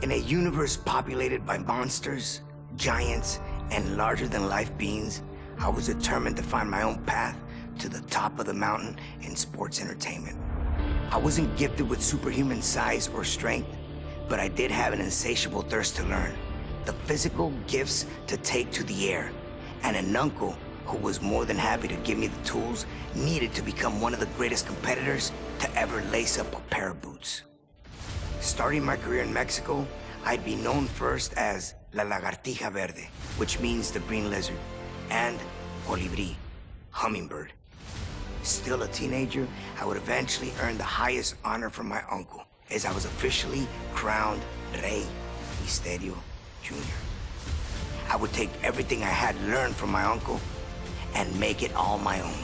In a universe populated by monsters, giants, and larger-than-life beings, I was determined to find my own path to the top of the mountain in sports entertainment. I wasn't gifted with superhuman size or strength, but I did have an insatiable thirst to learn, the physical gifts to take to the air, and an uncle who was more than happy to give me the tools needed to become one of the greatest competitors to ever lace up a pair of boots. Starting my career in Mexico, I'd be known first as La Lagartija Verde, which means the green lizard, and Colibri, hummingbird. Still a teenager, I would eventually earn the highest honor from my uncle, as I was officially crowned Rey Misterio Jr. I would take everything I had learned from my uncle and make it all my own.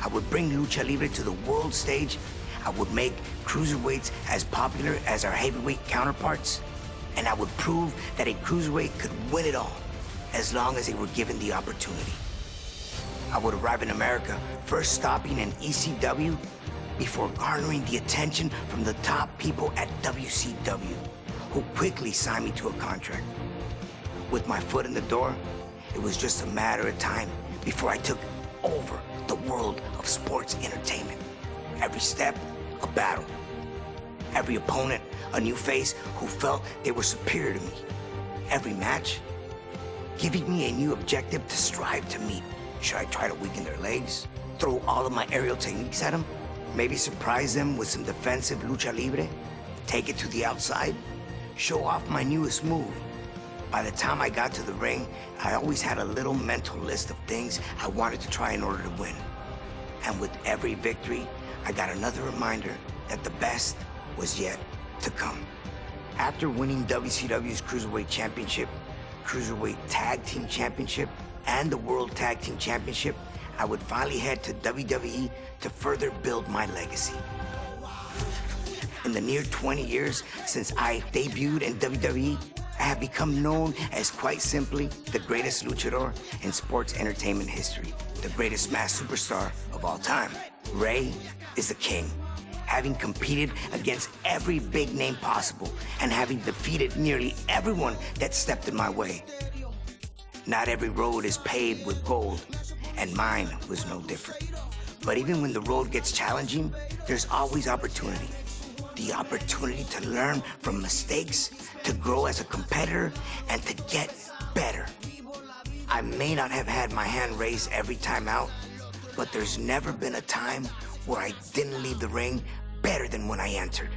I would bring Lucha Libre to the world stage. I would make cruiserweights as popular as our heavyweight counterparts. And I would prove that a cruiserweight could win it all, as long as they were given the opportunity. I would arrive in America, first stopping in ECW, before garnering the attention from the top people at WCW, who quickly signed me to a contract. With my foot in the door, it was just a matter of time before I took over the world of sports entertainment. Every step, a battle. Every opponent, a new face who felt they were superior to me. Every match, giving me a new objective to strive to meet. Should I try to weaken their legs? Throw all of my aerial techniques at them? Maybe surprise them with some defensive lucha libre? Take it to the outside? Show off my newest move? By the time I got to the ring, I always had a little mental list of things I wanted to try in order to win. And with every victory, I got another reminder that the best was yet to come. After winning WCW's Cruiserweight Championship, Cruiserweight Tag Team Championship, and the World Tag Team Championship, I would finally head to WWE to further build my legacy. In the near 20 years since I debuted in WWE, I have become known as, quite simply, the greatest luchador in sports entertainment history, the greatest masked superstar of all time. Rey is the king, having competed against every big name possible and having defeated nearly everyone that stepped in my way. Not every road is paved with gold, and mine was no different. But even when the road gets challenging, there's always opportunity. The opportunity to learn from mistakes, to grow as a competitor, and to get better. I may not have had my hand raised every time out, but there's never been a time where I didn't leave the ring better than when I entered.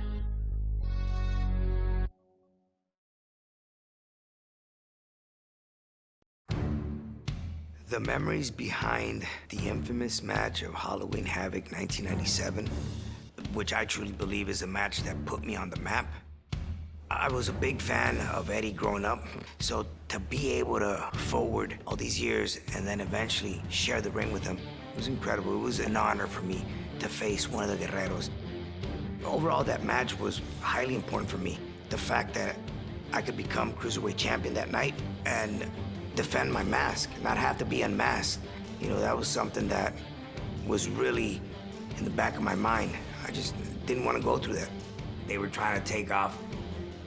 The memories behind the infamous match of Halloween Havoc 1997, which I truly believe is a match that put me on the map. I was a big fan of Eddie growing up, so to be able to forward all these years and then eventually share the ring with him was incredible. It was an honor for me to face one of the Guerreros. Overall, that match was highly important for me. The fact that I could become Cruiserweight Champion that night and defend my mask, not have to be unmasked. You know, that was something that was really in the back of my mind. I just didn't want to go through that. They were trying to take off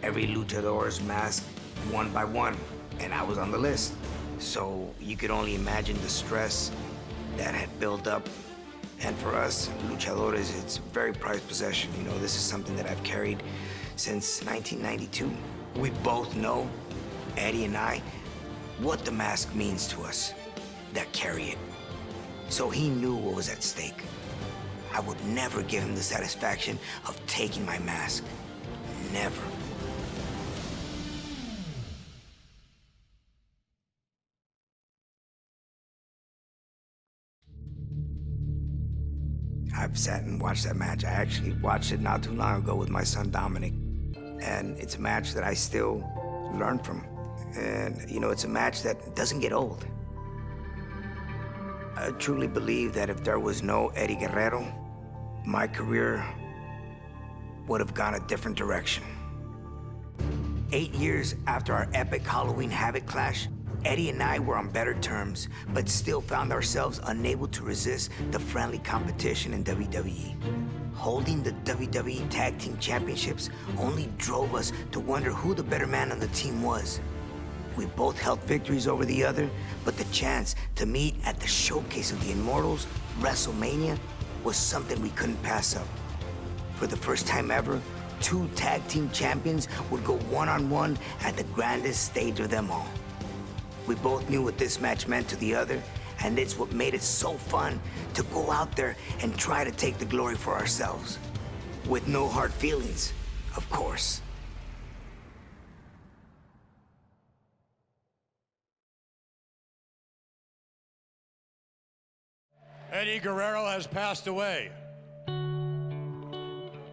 every luchador's mask one by one, and I was on the list. So you could only imagine the stress that had built up. And for us luchadores, it's a very prized possession. You know, this is something that I've carried since 1992. We both know, Eddie and I, what the mask means to us that carry it. So he knew what was at stake. I would never give him the satisfaction of taking my mask. Never. I've sat and watched that match. I actually watched it not too long ago with my son Dominic. And it's a match that I still learn from. And, you know, it's a match that doesn't get old. I truly believe that if there was no Eddie Guerrero, my career would have gone a different direction. 8 years after our epic Halloween Havoc clash, Eddie and I were on better terms, but still found ourselves unable to resist the friendly competition in WWE. Holding the WWE Tag Team Championships only drove us to wonder who the better man on the team was. We both held victories over the other, but the chance to meet at the showcase of the Immortals, WrestleMania, was something we couldn't pass up. For the first time ever, two tag team champions would go one-on-one at the grandest stage of them all. We both knew what this match meant to the other, and it's what made it so fun to go out there and try to take the glory for ourselves. With no hard feelings, of course. Eddie Guerrero has passed away.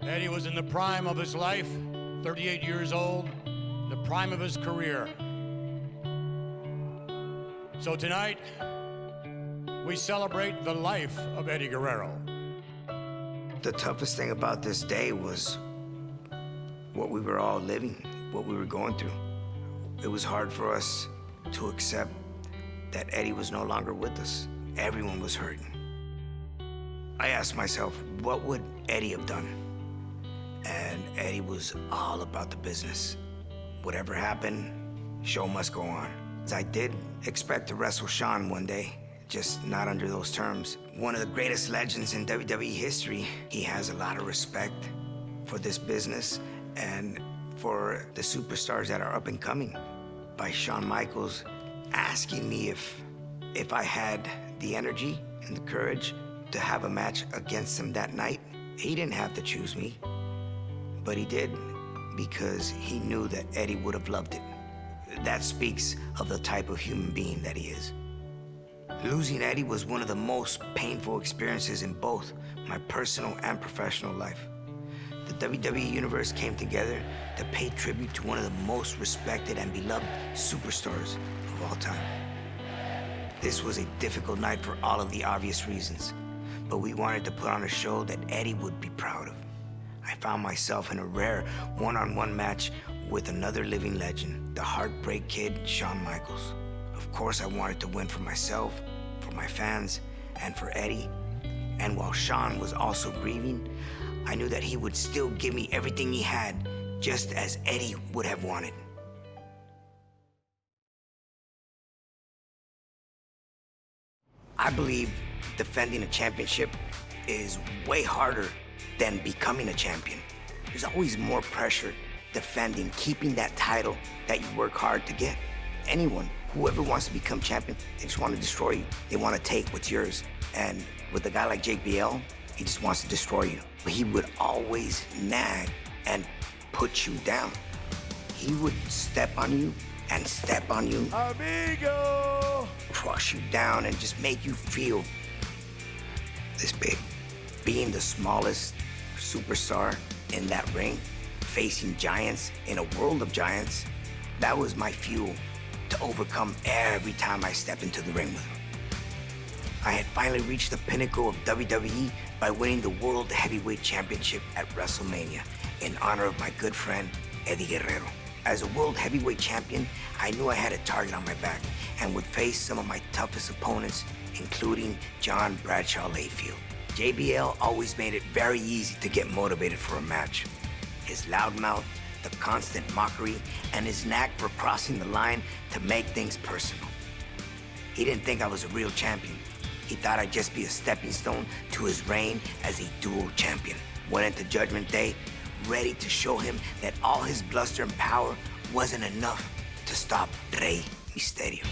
Eddie was in the prime of his life, 38 years old, the prime of his career. So tonight, we celebrate the life of Eddie Guerrero. The toughest thing about this day was what we were all living, what we were going through. It was hard for us to accept that Eddie was no longer with us. Everyone was hurting. I asked myself, what would Eddie have done? And Eddie was all about the business. Whatever happened, show must go on. I did expect to wrestle Shawn one day, just not under those terms. One of the greatest legends in WWE history. He has a lot of respect for this business and for the superstars that are up and coming. By Shawn Michaels asking me if I had the energy and the courage to have a match against him that night. He didn't have to choose me, but he did because he knew that Eddie would have loved it. That speaks of the type of human being that he is. Losing Eddie was one of the most painful experiences in both my personal and professional life. The WWE Universe came together to pay tribute to one of the most respected and beloved superstars of all time. This was a difficult night for all of the obvious reasons, but we wanted to put on a show that Eddie would be proud of. I found myself in a rare one-on-one match with another living legend, the Heartbreak Kid, Shawn Michaels. Of course, I wanted to win for myself, for my fans, and for Eddie. And while Shawn was also grieving, I knew that he would still give me everything he had, just as Eddie would have wanted. I believe defending a championship is way harder than becoming a champion. There's always more pressure defending, keeping that title that you work hard to get. Anyone, whoever wants to become champion, they just want to destroy you. They want to take what's yours. And with a guy like JBL, he just wants to destroy you. But he would always nag and put you down. He would step on you and step on you. Amigo! Crush you down and just make you feel this big. Being the smallest superstar in that ring, facing giants in a world of giants, that was my fuel to overcome every time I stepped into the ring with him. I had finally reached the pinnacle of WWE by winning the World Heavyweight Championship at WrestleMania in honor of my good friend, Eddie Guerrero. As a World Heavyweight Champion, I knew I had a target on my back and would face some of my toughest opponents, including John Bradshaw Layfield. JBL always made it very easy to get motivated for a match. His loudmouth, the constant mockery, and his knack for crossing the line to make things personal. He didn't think I was a real champion. He thought I'd just be a stepping stone to his reign as a dual champion. Went into Judgment Day ready to show him that all his bluster and power wasn't enough to stop Rey Mysterio.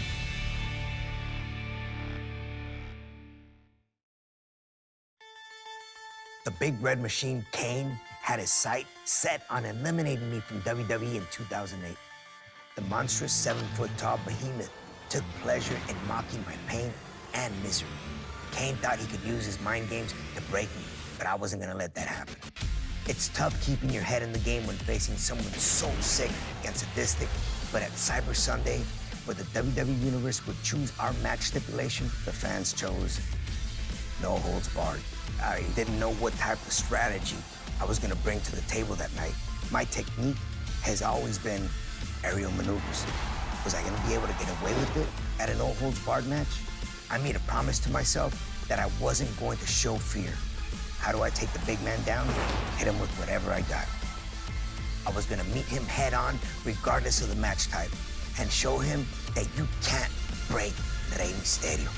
The Big Red Machine, Kane, had his sight set on eliminating me from WWE in 2008. The monstrous 7-foot-tall behemoth took pleasure in mocking my pain and misery. Kane thought he could use his mind games to break me, but I wasn't gonna let that happen. It's tough keeping your head in the game when facing someone so sick and sadistic, but at Cyber Sunday, where the WWE Universe would choose our match stipulation, the fans chose no holds barred. I didn't know what type of strategy I was gonna bring to the table that night. My technique has always been aerial maneuvers. Was I gonna be able to get away with it at a no-holds-barred match? I made a promise to myself that I wasn't going to show fear. How do I take the big man down? Hit him with whatever I got. I was gonna meet him head on, regardless of the match type, and show him that you can't break Rey Mysterio.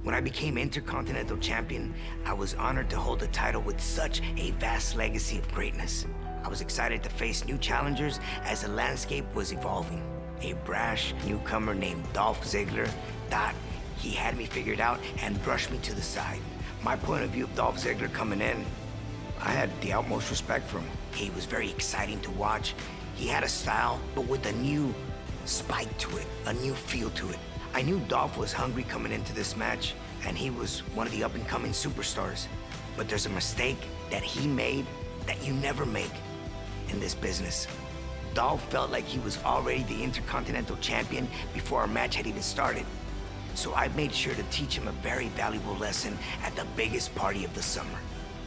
When I became Intercontinental Champion, I was honored to hold the title with such a vast legacy of greatness. I was excited to face new challengers as the landscape was evolving. A brash newcomer named Dolph Ziggler thought he had me figured out and brushed me to the side. My point of view of Dolph Ziggler coming in, I had the utmost respect for him. He was very exciting to watch. He had a style, but with a new spike to it, a new feel to it. I knew Dolph was hungry coming into this match, and he was one of the up-and-coming superstars. But there's a mistake that he made that you never make in this business. Dolph felt like he was already the Intercontinental Champion before our match had even started. So I made sure to teach him a very valuable lesson at the biggest party of the summer.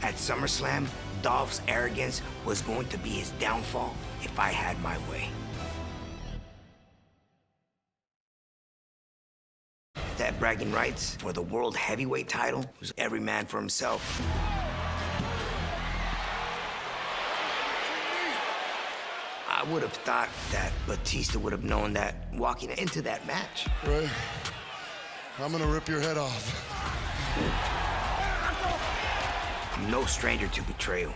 At SummerSlam, Dolph's arrogance was going to be his downfall if I had my way. That bragging rights for the World Heavyweight title was every man for himself. I would have thought that Batista would have known that walking into that match. Ray, I'm gonna rip your head off. I'm no stranger to betrayal.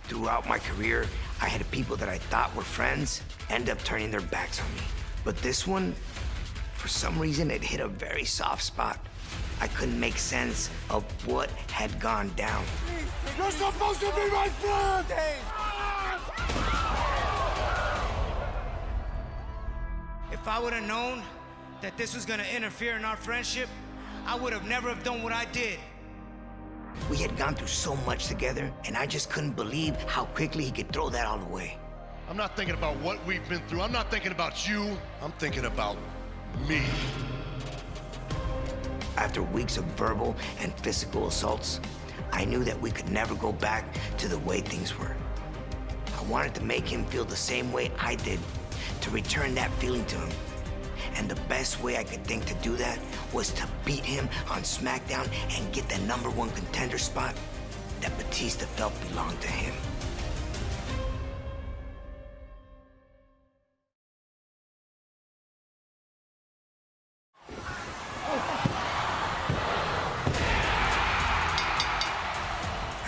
Throughout my career, I had people that I thought were friends end up turning their backs on me. But this one, for some reason, it hit a very soft spot. I couldn't make sense of what had gone down. You're supposed to be my friend! If I would have known that this was gonna interfere in our friendship, I would have never have done what I did. We had gone through so much together, and I just couldn't believe how quickly he could throw that all away. I'm not thinking about what we've been through. I'm not thinking about you. I'm thinking about me. After weeks of verbal and physical assaults, I knew that we could never go back to the way things were. I wanted to make him feel the same way I did, to return that feeling to him. And the best way I could think to do that was to beat him on SmackDown and get the #1 contender spot that Batista felt belonged to him.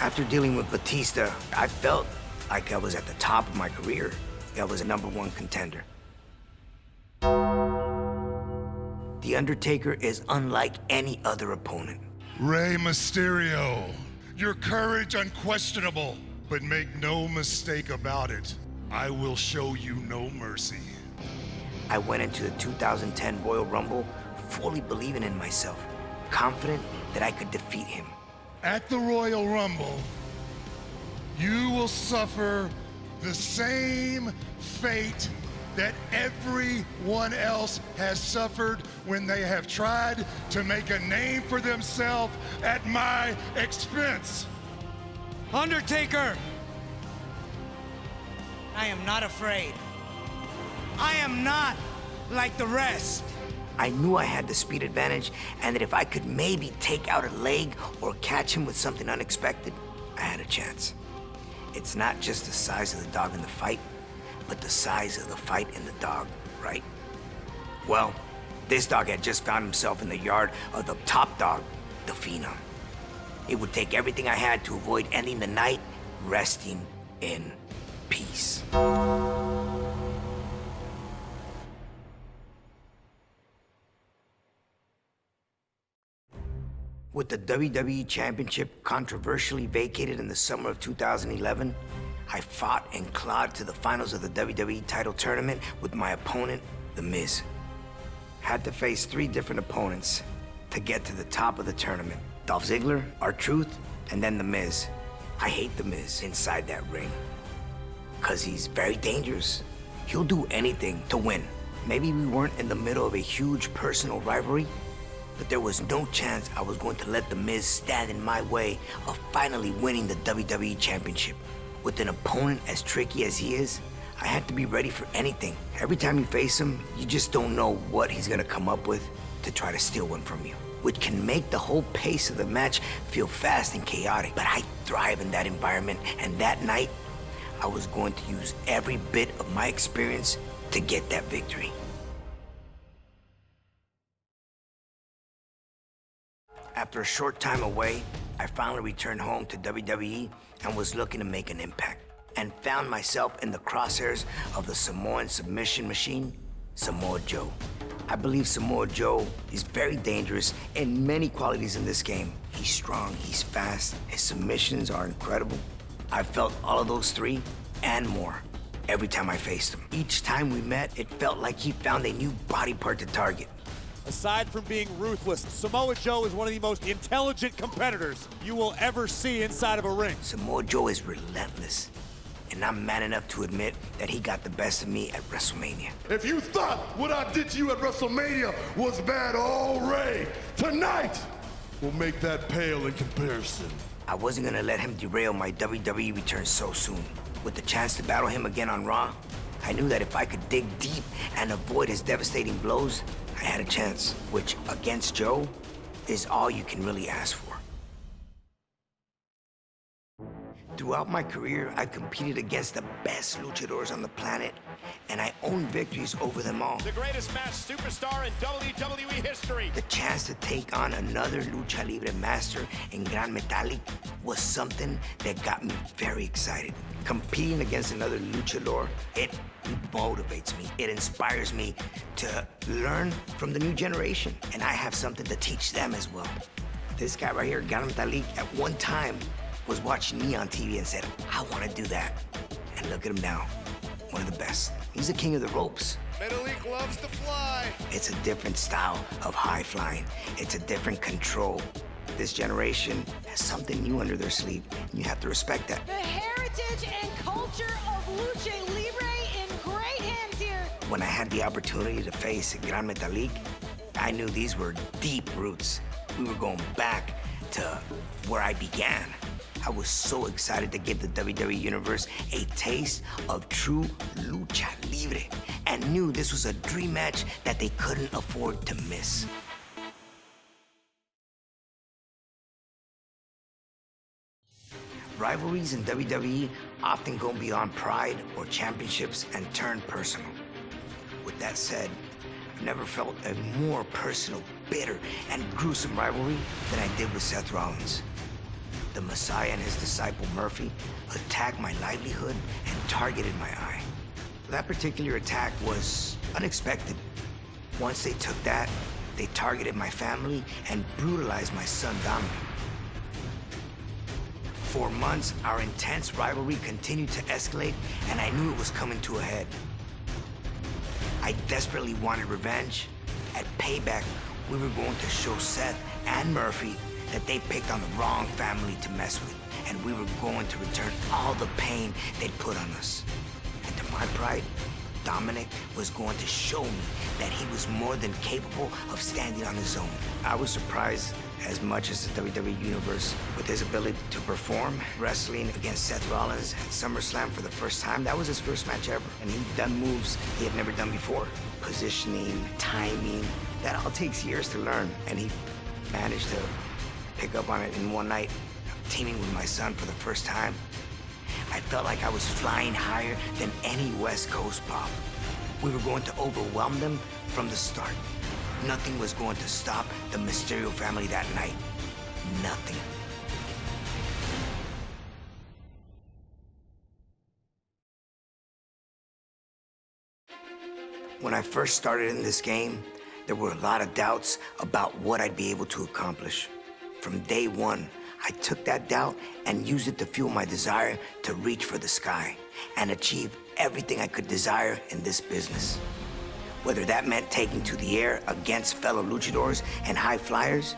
After dealing with Batista, I felt like I was at the top of my career. I was a #1 contender. The Undertaker is unlike any other opponent. Rey Mysterio, your courage unquestionable, but make no mistake about it, I will show you no mercy. I went into the 2010 Royal Rumble fully believing in myself, confident that I could defeat him. At the Royal Rumble, you will suffer the same fate that everyone else has suffered when they have tried to make a name for themselves at my expense. Undertaker! I am not afraid. I am not like the rest. I knew I had the speed advantage, and that if I could maybe take out a leg or catch him with something unexpected, I had a chance. It's not just the size of the dog in the fight, but the size of the fight in the dog, right? Well, this dog had just found himself in the yard of the top dog, the Phenom. It would take everything I had to avoid ending the night resting in peace. With the WWE Championship controversially vacated in the summer of 2011, I fought and clawed to the finals of the WWE title tournament with my opponent, The Miz. Had to face 3 different opponents to get to the top of the tournament. Dolph Ziggler, R-Truth, and then The Miz. I hate The Miz inside that ring, 'cause he's very dangerous. He'll do anything to win. Maybe we weren't in the middle of a huge personal rivalry, but there was no chance I was going to let The Miz stand in my way of finally winning the WWE Championship. With an opponent as tricky as he is, I had to be ready for anything. Every time you face him, you just don't know what he's gonna come up with to try to steal one from you. which can make the whole pace of the match feel fast and chaotic. But I thrive in that environment, and that night, I was going to use every bit of my experience to get that victory. After a short time away, I finally returned home to WWE and was looking to make an impact, and found myself in the crosshairs of the Samoan submission machine, Samoa Joe. I believe Samoa Joe is very dangerous in many qualities in this game. He's strong, he's fast, his submissions are incredible. I felt all of those three and more every time I faced him. Each time we met, it felt like he found a new body part to target. Aside from being ruthless, Samoa Joe is one of the most intelligent competitors you will ever see inside of a ring. Samoa Joe is relentless, and I'm man enough to admit that he got the best of me at WrestleMania. If you thought what I did to you at WrestleMania was bad, all right, tonight will make that pale in comparison. I wasn't gonna let him derail my WWE return so soon. With the chance to battle him again on Raw, I knew that if I could dig deep and avoid his devastating blows, I had a chance, which, against Joe, is all you can really ask for. Throughout my career, I competed against the best luchadors on the planet, and I owned victories over them all. The greatest match superstar in WWE history. The chance to take on another Lucha Libre master in Gran Metalik was something that got me very excited. Competing against another luchador, it motivates me. It inspires me to learn from the new generation, and I have something to teach them as well. This guy right here, Gran Metalik, at one time was watching me on TV and said, I want to do that. And look at him now, one of the best. He's the king of the ropes. Metalik loves to fly. It's a different style of high flying. It's a different control. This generation has something new under their sleeve, and you have to respect that. The heritage and culture of Lucha Libre in great hands here. When I had the opportunity to face Gran Metalik, I knew these were deep roots. We were going back to where I began. I was so excited to give the WWE Universe a taste of true Lucha Libre, and knew this was a dream match that they couldn't afford to miss. Rivalries in WWE often go beyond pride or championships and turn personal. With that said, I've never felt a more personal, bitter, and gruesome rivalry than I did with Seth Rollins. The Messiah and his disciple Murphy attacked my livelihood and targeted my eye. That particular attack was unexpected. Once they took that, they targeted my family and brutalized my son Dominic. For months, our intense rivalry continued to escalate, and I knew it was coming to a head. I desperately wanted revenge. At Payback, we were going to show Seth and Murphy that they picked on the wrong family to mess with, and we were going to return all the pain they'd put on us. And to my pride, Dominic was going to show me that he was more than capable of standing on his own. I was surprised as much as the WWE Universe with his ability to perform, wrestling against Seth Rollins at SummerSlam for the first time. That was his first match ever, and he'd done moves he had never done before. Positioning, timing, that all takes years to learn, and he managed to pick up on it in one night, teaming with my son for the first time. I felt like I was flying higher than any West Coast pop. We were going to overwhelm them from the start. Nothing was going to stop the Mysterio family that night. Nothing. When I first started in this game, there were a lot of doubts about what I'd be able to accomplish. From day one, I took that doubt and used it to fuel my desire to reach for the sky and achieve everything I could desire in this business. Whether that meant taking to the air against fellow luchadors and high flyers,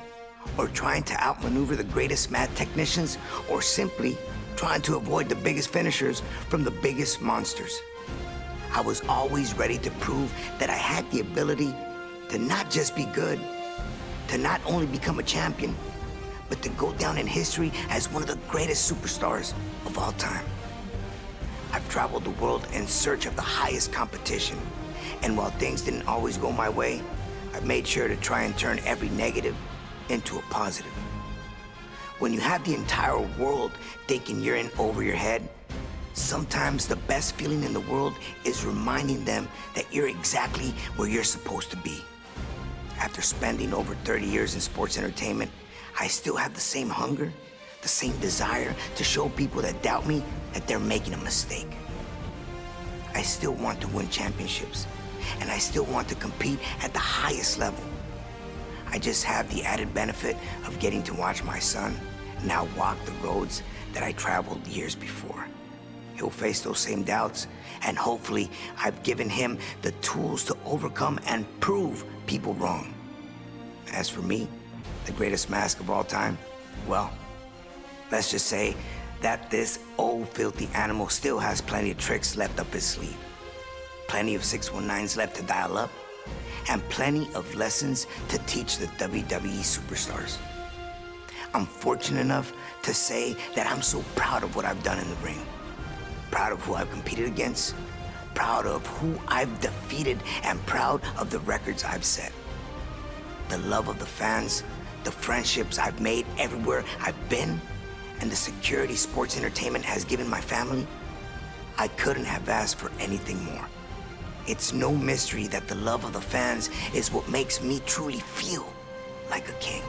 or trying to outmaneuver the greatest mat technicians, or simply trying to avoid the biggest finishers from the biggest monsters. I was always ready to prove that I had the ability to not just be good, to not only become a champion, but to go down in history as one of the greatest superstars of all time. I've traveled the world in search of the highest competition, and while things didn't always go my way, I've made sure to try and turn every negative into a positive. When you have the entire world thinking you're in over your head, sometimes the best feeling in the world is reminding them that you're exactly where you're supposed to be. After spending over 30 years in sports entertainment, I still have the same hunger, the same desire to show people that doubt me that they're making a mistake. I still want to win championships, and I still want to compete at the highest level. I just have the added benefit of getting to watch my son now walk the roads that I traveled years before. He'll face those same doubts, and hopefully I've given him the tools to overcome and prove people wrong. As for me, the greatest mask of all time, well, let's just say that this old filthy animal still has plenty of tricks left up his sleeve, plenty of 619s left to dial up, and plenty of lessons to teach the WWE superstars. I'm fortunate enough to say that I'm so proud of what I've done in the ring, proud of who I've competed against, proud of who I've defeated, and proud of the records I've set. The love of the fans, the friendships I've made everywhere I've been, and the security sports entertainment has given my family, I couldn't have asked for anything more. It's no mystery that the love of the fans is what makes me truly feel like a king.